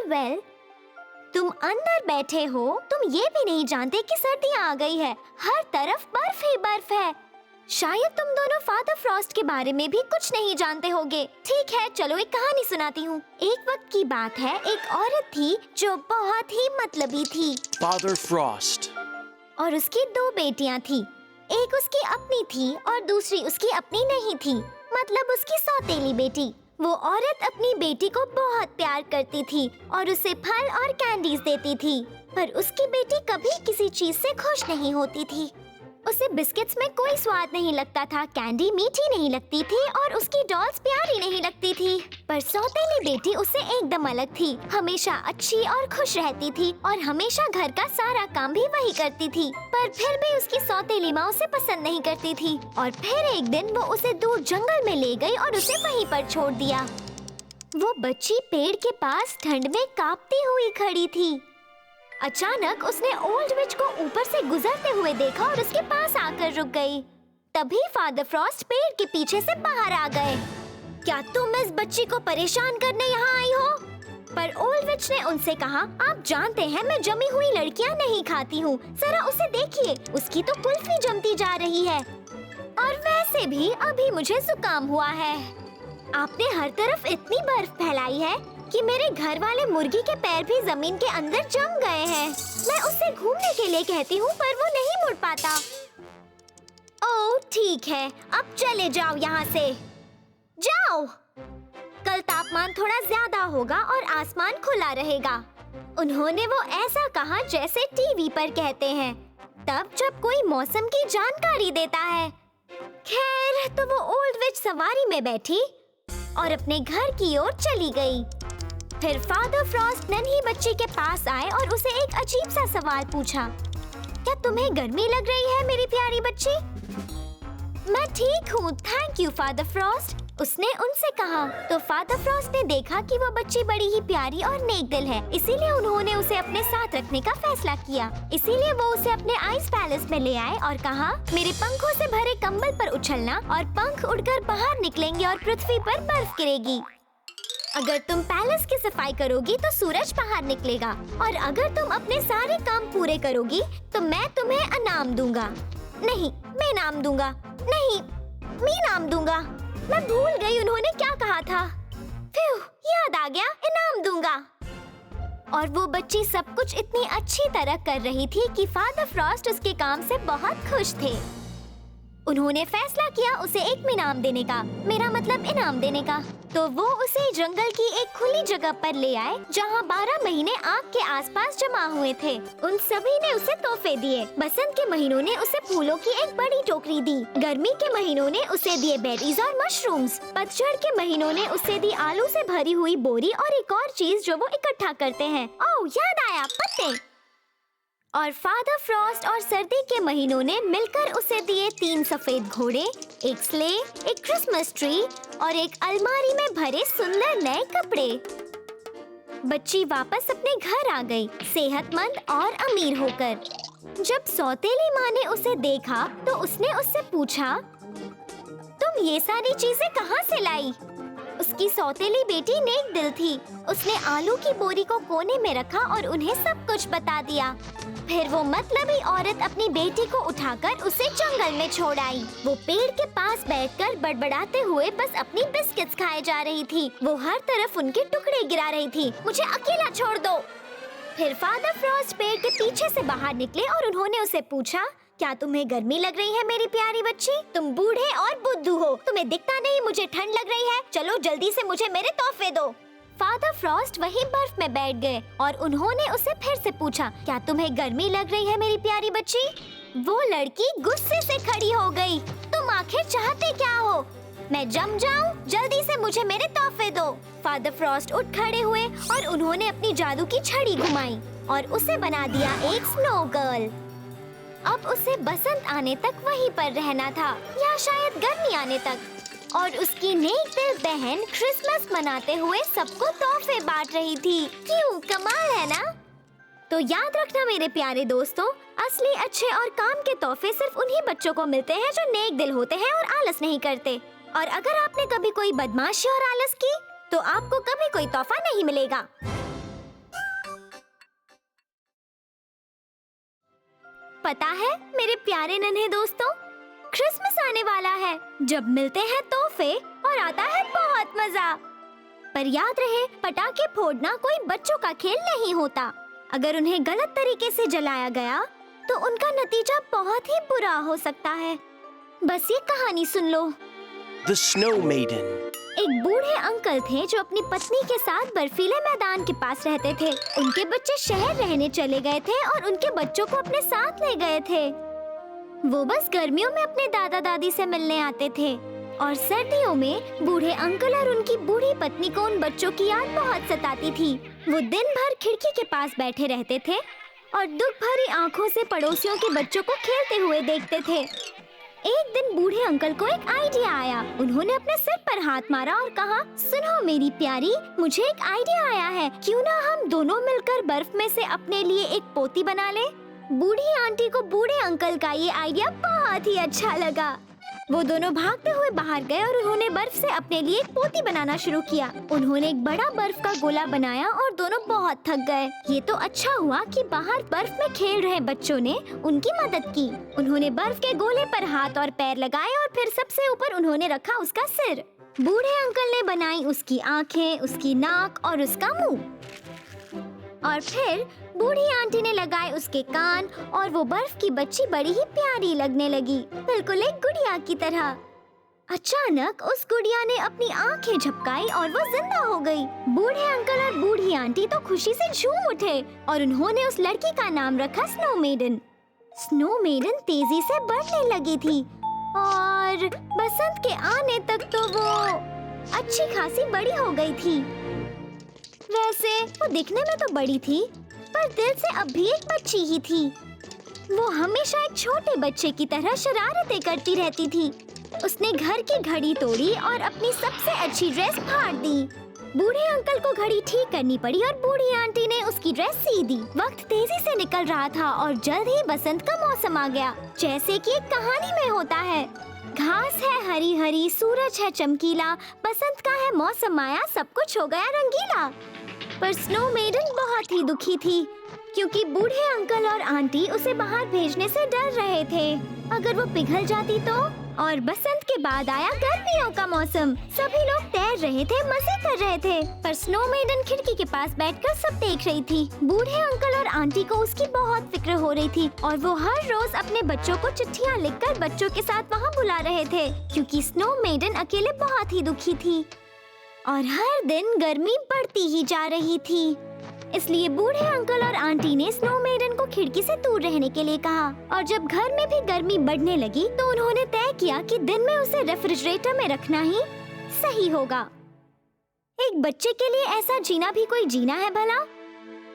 Well, तुम अंदर बैठे हो, तुम ये भी नहीं जानते कि सर्दी आ गई है। हर तरफ बर्फ ही बर्फ है। शायद तुम दोनों फादर फ्रॉस्ट के बारे में भी कुछ नहीं जानते होगे। ठीक है, चलो एक कहानी सुनाती हूँ। एक वक्त की बात है, एक औरत थी जो बहुत ही मतलबी थी। Father Frost. और उसकी 2 बेटियां थी। एक उसकी अपनी थी और दूसरी उसकी अपनी नहीं थी, मतलब उसकी सौतेली बेटी। वो औरत अपनी बेटी को बहुत प्यार करती थी और उसे फल और कैंडीज देती थी, पर उसकी बेटी कभी किसी चीज से खुश नहीं होती थी। उसे बिस्किट्स में कोई स्वाद नहीं लगता था, कैंडी मीठी नहीं लगती थी और उसकी डॉल्स प्यारी नहीं लगती थी। पर सौतेली बेटी उससे एकदम अलग थी। हमेशा अच्छी और खुश रहती थी और हमेशा घर का सारा काम भी वही करती थी। पर फिर भी उसकी सौतेली माँ उसे पसंद नहीं करती थी और फिर एक दिन वो उसे दूर जंगल में ले गई और उसे वहीं पर छोड़ दिया। वो बच्ची पेड़ के पास ठंड में कांपती हुई खड़ी थी। अचानक उसने ओल्ड विच को ऊपर से गुजरते हुए देखा और उसके पास आकर रुक गई। तभी फादर फ्रॉस्ट पेड़ के पीछे से बाहर आ गए। क्या तुम इस बच्ची को परेशान करने यहाँ आई हो? पर ओल्ड विच ने उनसे कहा, आप जानते हैं मैं जमी हुई लड़कियाँ नहीं खाती हूँ। जरा उसे देखिए, उसकी तो कुल्फी जमती जा रही है। और वैसे भी अभी मुझे जुकाम हुआ है। आपने हर तरफ इतनी बर्फ फैलाई है कि मेरे घर वाले मुर्गी के पैर भी जमीन के अंदर जम गए हैं। मैं उससे घूमने के लिए कहती हूँ पर वो नहीं मुड़ पाता। ओह ठीक है, अब चले जाओ यहाँ से। जाओ। कल तापमान थोड़ा ज्यादा होगा और आसमान खुला रहेगा। उन्होंने वो ऐसा कहा जैसे टीवी पर कहते हैं तब जब कोई मौसम की जानकारी देता है। खैर, तो वो ओल्ड विच सवारी में बैठी और अपने घर की ओर चली गई। फिर फादर फ्रॉस्ट नन्ही बच्ची के पास आए और उसे एक अजीब सा सवाल पूछा, क्या तुम्हें गर्मी लग रही है मेरी प्यारी बच्ची? मैं ठीक हूँ, थैंक यू फादर फ्रॉस्ट, उसने उनसे कहा। तो फादर फ्रॉस्ट ने देखा कि वो बच्ची बड़ी ही प्यारी और नेक दिल है, इसीलिए उन्होंने उसे अपने साथ रखने का फैसला किया। इसीलिए वो उसे अपने आइस पैलेस में ले आए और कहा, मेरे पंखों से भरे कंबल पर उछलना और पंख उड़कर बाहर निकलेंगे और पृथ्वी पर बर्फ गिरेगी। अगर तुम पैलेस की सफाई करोगी तो सूरज बाहर निकलेगा और अगर तुम अपने सारे काम पूरे करोगी तो मैं तुम्हें इनाम दूंगा। नहीं, मैं इनाम दूंगा। नहीं, मैं इनाम दूंगा। मैं भूल गई उन्होंने क्या कहा था। फिर याद आ गया, इनाम दूंगा। और वो बच्ची सब कुछ इतनी अच्छी तरह कर रही थी कि फादर फ्रॉस्ट उसके काम से बहुत खुश थे। उन्होंने फैसला किया उसे एक इनाम देने का, मेरा मतलब इनाम देने का। तो वो उसे जंगल की एक खुली जगह पर ले आए जहाँ 12 महीने आग के आसपास जमा हुए थे। उन सभी ने उसे तोहफे दिए। बसंत के महीनों ने उसे फूलों की एक बड़ी टोकरी दी। गर्मी के महीनों ने उसे दिए बेरीज और मशरूम्स। पतझड़ के महीनों ने उसे दी आलू से भरी हुई बोरी और एक और चीज जो वो इकट्ठा करते हैं। ओह याद आया, पत्ते। और फादर फ्रॉस्ट और सर्दी के महीनों ने मिलकर उसे दिए 3 सफेद घोड़े, एक स्ले, एक क्रिसमस ट्री और एक अलमारी में भरे सुंदर नए कपड़े। बच्ची वापस अपने घर आ गई, सेहतमंद और अमीर होकर। जब सौतेली माँ ने उसे देखा तो उसने उससे पूछा, तुम ये सारी चीजें कहाँ से लाई? उसकी सौतेली बेटी नेक दिल थी। उसने आलू की बोरी को कोने में रखा और उन्हें सब कुछ बता दिया। फिर वो मतलबी औरत अपनी बेटी को उठाकर उसे जंगल में छोड़ आई। वो पेड़ के पास बैठकर बड़बड़ाते हुए बस अपनी बिस्किट्स खाए जा रही थी। वो हर तरफ उनके टुकड़े गिरा रही थी। मुझे अकेला छोड़ दो। फिर फादर फ्रॉस्ट पेड़ के पीछे से बाहर निकले और उन्होंने उसे पूछा, क्या तुम्हें गर्मी लग रही है मेरी प्यारी बच्ची? तुम बूढ़े और बुद्धू हो, तुम्हें दिखता नहीं मुझे ठंड लग रही है। चलो जल्दी से मुझे मेरे तोहफे दो। फादर फ्रॉस्ट वहीं बर्फ में बैठ गए और उन्होंने उसे फिर से पूछा, क्या तुम्हें गर्मी लग रही है मेरी प्यारी बच्ची? वो लड़की गुस्से से खड़ी हो गई। तुम आखिर चाहते क्या हो? मैं जम जाऊं? जल्दी से मुझे मेरे तोहफे दो। फादर फ्रॉस्ट उठ खड़े हुए और उन्होंने अपनी जादू की छड़ी घुमाई और उसे बना दिया एक स्नो गर्ल। अब उसे बसंत आने तक वहीं पर रहना था या शायद गर्मी आने तक। और उसकी नेक दिल बहन क्रिसमस मनाते हुए सबको तोहफे बांट रही थी। क्यों, कमाल है ना? तो याद रखना मेरे प्यारे दोस्तों, असली अच्छे और काम के तोहफे सिर्फ उन्हीं बच्चों को मिलते हैं जो नेक दिल होते हैं और आलस नहीं करते। और अगर आपने कभी कोई बदमाशी और आलस की तो आपको कभी कोई तोहफा नहीं मिलेगा। पता है मेरे प्यारे नन्हे दोस्तों, क्रिसमस आने वाला है, जब मिलते हैं तोहफे और आता है बहुत मजा। पर याद रहे, पटाखे फोड़ना कोई बच्चों का खेल नहीं होता। अगर उन्हें गलत तरीके से जलाया गया तो उनका नतीजा बहुत ही बुरा हो सकता है। बस ये कहानी सुन लो। The Snow Maiden। एक बूढ़े अंकल थे जो अपनी पत्नी के साथ बर्फीले मैदान के पास रहते थे। उनके बच्चे शहर रहने चले गए थे और उनके बच्चों को अपने साथ ले गए थे। वो बस गर्मियों में अपने दादा दादी से मिलने आते थे और सर्दियों में बूढ़े अंकल और उनकी बूढ़ी पत्नी को उन बच्चों की याद बहुत सताती थी। वो दिन भर खिड़की के पास बैठे रहते थे और दुख भरी आंखों से पड़ोसियों के बच्चों को खेलते हुए देखते थे। एक दिन बूढ़े अंकल को एक आइडिया आया। उन्होंने अपने सिर पर हाथ मारा और कहा, सुनो मेरी प्यारी, मुझे एक आइडिया आया है। क्यों ना हम दोनों मिलकर बर्फ में से अपने लिए एक पोती बना ले। बूढ़ी आंटी को बूढ़े अंकल का ये आइडिया बहुत ही अच्छा लगा। वो दोनों भागते हुए बाहर गए और उन्होंने बर्फ से अपने लिए एक पोती बनाना शुरू किया। उन्होंने एक बड़ा बर्फ का गोला बनाया और दोनों बहुत थक गए। ये तो अच्छा हुआ कि बाहर बर्फ में खेल रहे बच्चों ने उनकी मदद की। उन्होंने बर्फ के गोले पर हाथ और पैर लगाए और फिर सबसे ऊपर उन्होंने रखा उसका सिर। बूढ़े अंकल ने बनाई उसकी आँखें, उसकी नाक और उसका मुँह। और फिर बूढ़ी आंटी ने लगाए उसके कान और वो बर्फ की बच्ची बड़ी ही प्यारी लगने लगी, बिल्कुल एक गुड़िया की तरह। अचानक उस गुड़िया ने अपनी आंखें झपकाई और वो जिंदा हो गई। बूढ़े अंकल और बूढ़ी आंटी तो खुशी से झूम उठे और उन्होंने उस लड़की का नाम रखा स्नो मेडन। स्नो मेडन तेजी से बढ़ने लगी थी और बसंत के आने तक तो वो अच्छी खासी बड़ी हो गई थी। वैसे वो दिखने में तो बड़ी थी, पर दिल से अब भी एक बच्ची ही थी। वो हमेशा एक छोटे बच्चे की तरह शरारतें करती रहती थी। उसने घर की घड़ी तोड़ी और अपनी सबसे अच्छी ड्रेस फाड़ दी। बूढ़े अंकल को घड़ी ठीक करनी पड़ी और बूढ़ी आंटी ने उसकी ड्रेस सी दी। वक्त तेजी से निकल रहा था और जल्द ही बसंत का मौसम आ गया, जैसे कि एक कहानी में होता है। घास है हरी हरी, सूरज है चमकीला, बसंत का है मौसम आया, सब कुछ हो गया रंगीला। पर स्नो मेडन बहुत ही दुखी थी क्योंकि बूढ़े अंकल और आंटी उसे बाहर भेजने से डर रहे थे। अगर वो पिघल जाती तो। और बसंत के बाद आया गर्मियों का मौसम। सभी लोग तैर रहे थे, मजे कर रहे थे, पर स्नो मेडन खिड़की के पास बैठकर सब देख रही थी। बूढ़े अंकल और आंटी को उसकी बहुत फिक्र हो रही थी और वो हर रोज अपने बच्चों को चिट्ठियाँ लिखकर बच्चों के साथ वहाँ बुला रहे थे क्योंकि स्नो मेडन अकेले बहुत ही दुखी थी और हर दिन गर्मी बढ़ती ही जा रही थी। इसलिए बूढ़े अंकल और आंटी ने स्नो मेडन को खिड़की से दूर रहने के लिए कहा। और जब घर में भी गर्मी बढ़ने लगी तो उन्होंने तय किया कि दिन में उसे रेफ्रिजरेटर में रखना ही सही होगा। एक बच्चे के लिए ऐसा जीना भी कोई जीना है भला?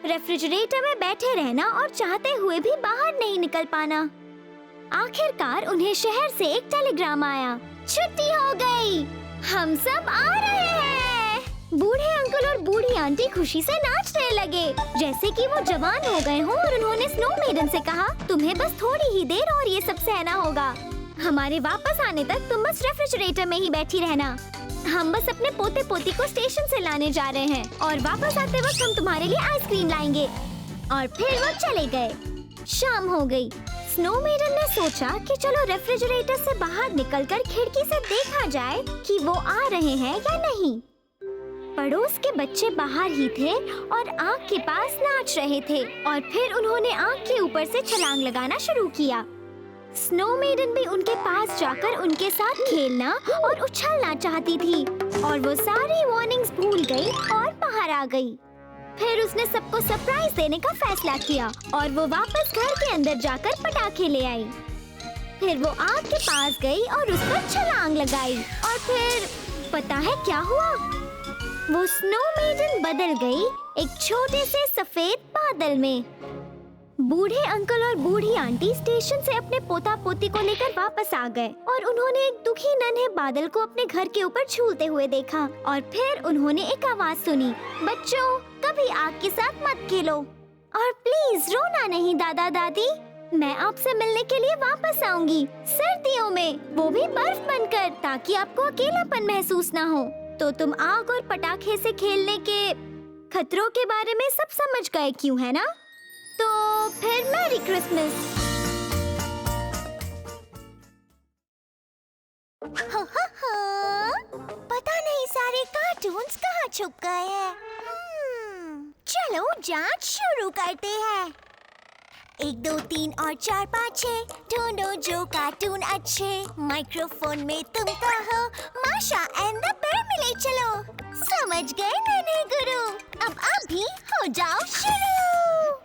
रेफ्रिजरेटर में बैठे रहना और चाहते हुए भी बाहर नहीं निकल पाना। आखिरकार उन्हें शहर से एक टेलीग्राम आया, छुट्टी हो गई, हम सब आ रहे हैं। बूढ़े अंकल और बूढ़ी आंटी खुशी से नाचने लगे जैसे कि वो जवान हो गए हों और उन्होंने स्नो मेडन से कहा, तुम्हें बस थोड़ी ही देर और ये सब सहना होगा। हमारे वापस आने तक तुम बस रेफ्रिजरेटर में ही बैठी रहना। हम बस अपने पोते पोती को स्टेशन से लाने जा रहे हैं और वापस आते वक्त हम तुम्हारे लिए आइसक्रीम लाएंगे। और फिर वो चले गए। शाम हो गई। स्नो मेडन ने सोचा कि चलो रेफ्रिजरेटर से बाहर निकलकर खिड़की से देखा जाए कि वो आ रहे हैं या नहीं। पड़ोस के बच्चे बाहर ही थे और आग के पास नाच रहे थे और फिर उन्होंने आग के ऊपर से छलांग लगाना शुरू किया। स्नो मेडन भी उनके पास जाकर उनके साथ खेलना और उछलना चाहती थी और वो सारी वार्निंग्स भूल गई और बाहर आ गई। फिर उसने सबको सरप्राइज देने का फैसला किया और वो वापस घर के अंदर जाकर पटाखे ले आई। फिर वो आग के पास गई और उस पर छलांग लगाई और फिर पता है क्या हुआ? वो स्नो मेडन बदल गई एक छोटे से सफेद बादल में। बूढ़े अंकल और बूढ़ी आंटी स्टेशन से अपने पोता पोती को लेकर वापस आ गए और उन्होंने एक दुखी नन्हे बादल को अपने घर के ऊपर झूलते हुए देखा। और फिर उन्होंने एक आवाज सुनी, बच्चों कभी आग के साथ मत खेलो और प्लीज रोना नहीं दादा दादी, मैं आपसे मिलने के लिए वापस आऊंगी सर्दियों में, वो भी बर्फ बनकर, ताकि आपको अकेलापन महसूस ना हो। तो तुम आग और पटाखे से खेलने के खतरों के बारे में सब समझ गए क्यों, है ना? तो फिर मैरी क्रिसमस। पता नहीं सारे कार्टून्स कहाँ छुप गए हैं। चलो जांच शुरू करते हैं। 1 2 3 और 4 5 6 ढूंढो जो कार्टून अच्छे। माइक्रोफोन में तुम कहो माशा एंड द बेयर मिले चलो। समझ गए नन्हे गुरु, अब आप भी हो जाओ शुरू।